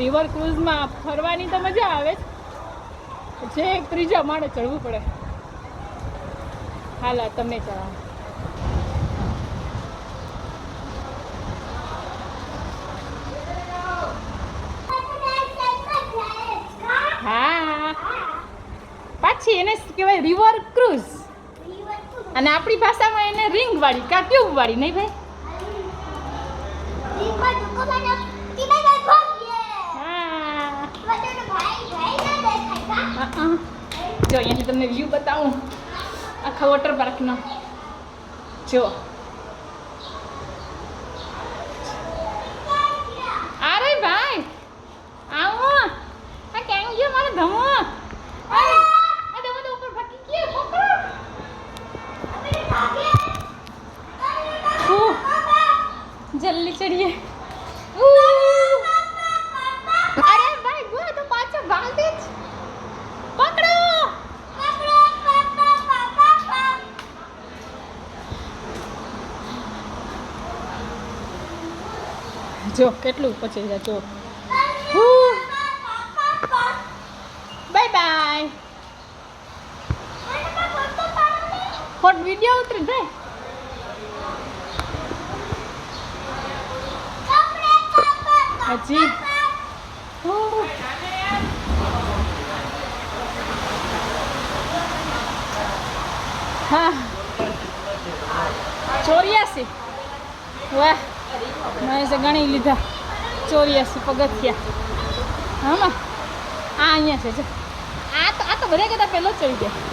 River ક્રુઝમાં ફરવાની તો મજા આવે છે, એક ત્રીજા માળે ચડવું પડે. હાલા તમે ચડાવો. હા પાછી એને કહેવાય રિવર ક્રુઝ, અને આપણી ભાષામાં એને રિંગ વાળી કા ટ્યુબ વાળી. નહીં ભાઈ? જો અહીંયાથી તમને વ્યૂ બતાવું આખા વોટર પાર્કનો. જો અરે ભાઈ આવો આ કેમ ગયો મારો ધમો. અરે આ ધમો તો ઉપર ફાટી ગયો. પકડો જલ્દી ચડીએ. અરે ભાઈ ગો તો પાછો ભાગ દે. પકડો. જો કેટલું પછી જાય. જો બાય બાય. ફોટ વિડિયો ઉતરી જાય. હજી હા 84. વાહ મેં ગણી લીધા 84 પગથિયા. હા આ અહીંયા છે. જો આ તો બધા કરતા પહેલો ચડી ગયા.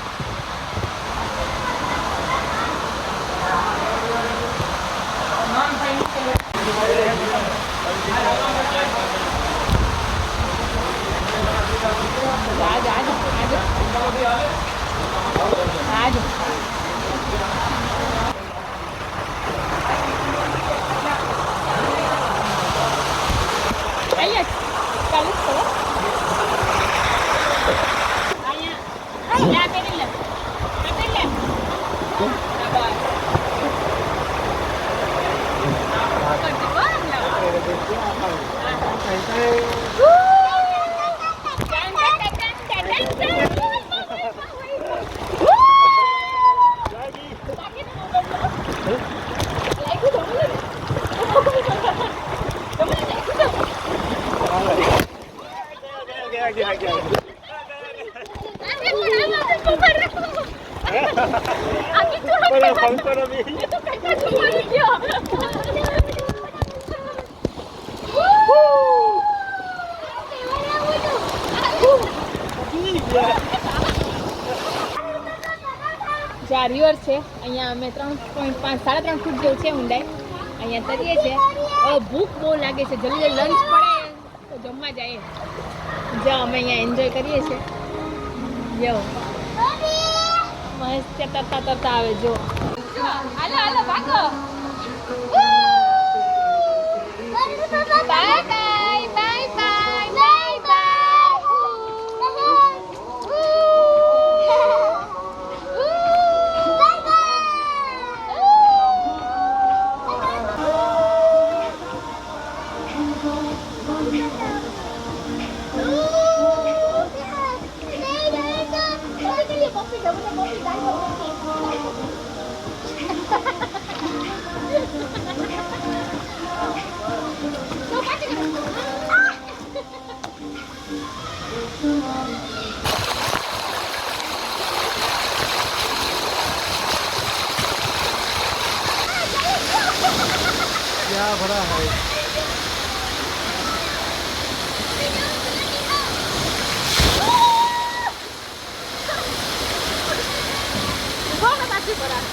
આજો ચાલુ કરો. અહીંયા કરી લે. આ રિવર છે. અહીંયા અમે 3.5 3.5 ફૂટ જેવું છે ઊંડાઈ. અહીંયા તરીએ છે. ભૂખ બહુ લાગે છે. જલ્દી લંચ પડે તો જમવા જાય. જો અમે અહીંયા એન્જોય કરીએ છીએ. જો મસ્ત તરતા આવે. જો હાલો હાલો ભાગો. Bye bye bye bye bye bye. क्या भरा है નથી પરાર.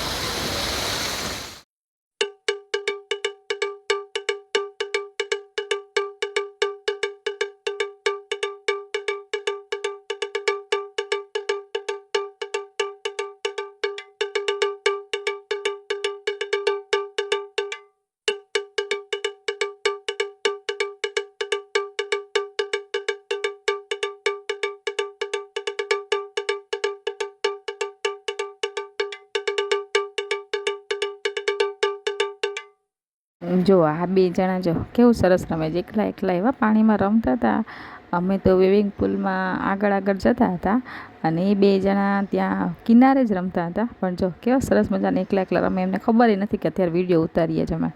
જો આ બે જણા જો કેવું સરસ રમે છે, એકલા એકલા એવા પાણીમાં રમતા હતા. અમે તો સ્વિમિંગ પુલમાં આગળ આગળ જતા હતા અને એ બે જણા ત્યાં કિનારે જ રમતા હતા. પણ જો કેવા સરસ મજાને એકલા એકલા રમે, એમને ખબર નથી કે અત્યારે વિડીયો ઉતારીએ જ અમે.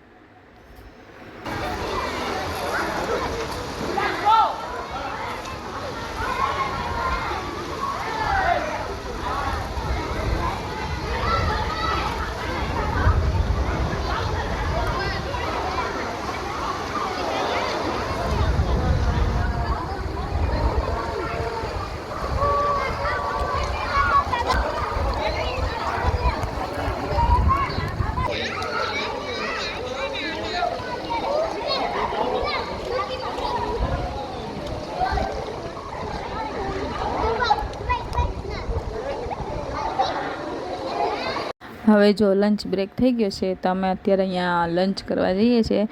હવે જો લંચ બ્રેક થઈ ગયો છે તો અમે અત્યારે અહીંયા લંચ કરવા જઈએ છીએ.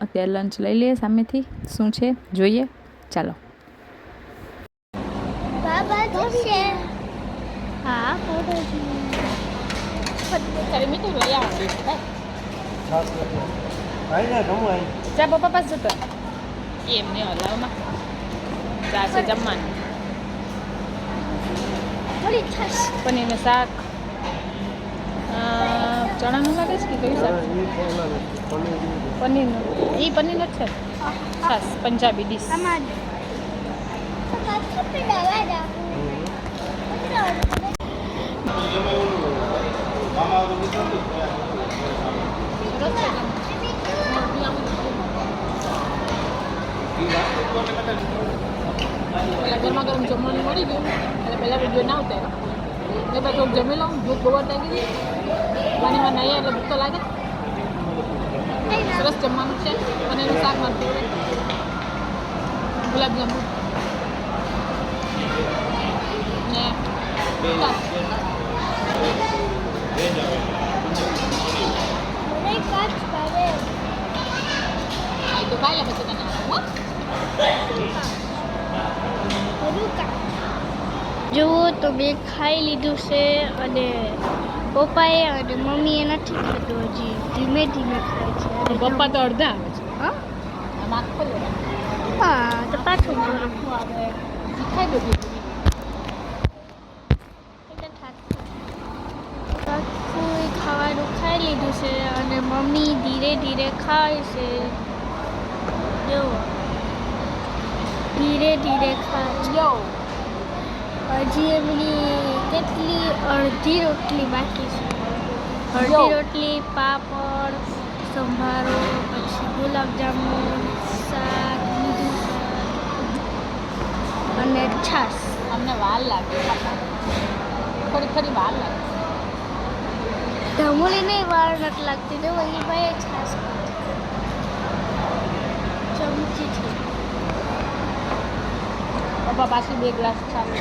અત્યારે લંચ લઈ લઈએ સામેથી, શું છે જોઈએ, ચાલો. ચા પપ્પા પાસે જતો એમને હલાવમાં ચા છે જમવાનું. પનીરનું શાક, ચણાનું લાગે છે કે કયું શાક? પનીરનું. એ પનીર જ છે. છાસ પંજાબી ડીશ. પેલા ગરમા ગરમ જમવાનું મળી ગયું એટલે પહેલાં વિડીયો ના ઉતાર્યો. એટલે પછી થોડુંક જમી લઉં, ભૂખ બહુ લાગી ગઈ. પાણીમાં નહીં એટલે ભૂખ તો લાગે. સરસ જમવાનું છે. પનીરનું શાક મારું ફેવરેટ, ગુલાબજાંબુ ને તો ખાઈ લે પછી તને જુઓ તો મેં ખાઈ લીધું છે અને પપ્પાએ અને મમ્મીએ નથી ખાધું, હજી ધીમે ધીમે ખાય છે. પપ્પા તો અડધા આવે છે. હા નાખો હા તો પાછું ખાઈ બધું. પાછું ખાવાનું ખાઈ લીધું છે અને મમ્મી ધીરે ધીરે ખાય છે. જો ધીરે ધીરે ખાય. હજી એમની કેટલી અડધી રોટલી બાકી છે. અડધી રોટલી, પાપડ, સંભારો, પછી ગુલાબજાંબુ, શાક, બીજું શાક અને છાશ. અમને વાર લાગે, થોડી વાર લાગે. ધમુલીને વાર નથી લાગતી તો વહી ભાઈ છાશ ચમચીથી. પપ્પા પાછી 2 ગ્લાસ છાશ.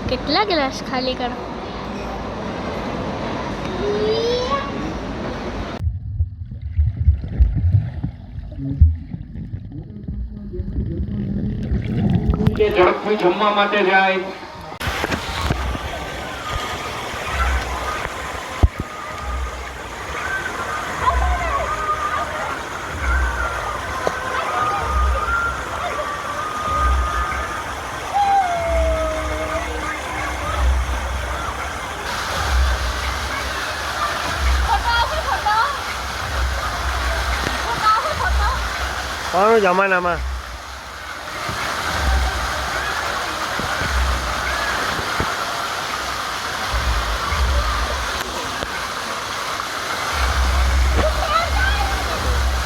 કેટલા ગ્લાસ ખાલી કરો? ઝડપથી જમવા માટે જાય. કોણ જમાનામાં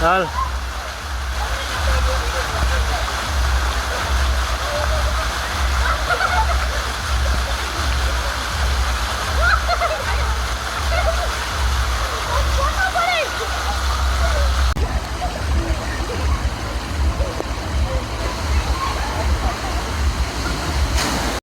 ચાલ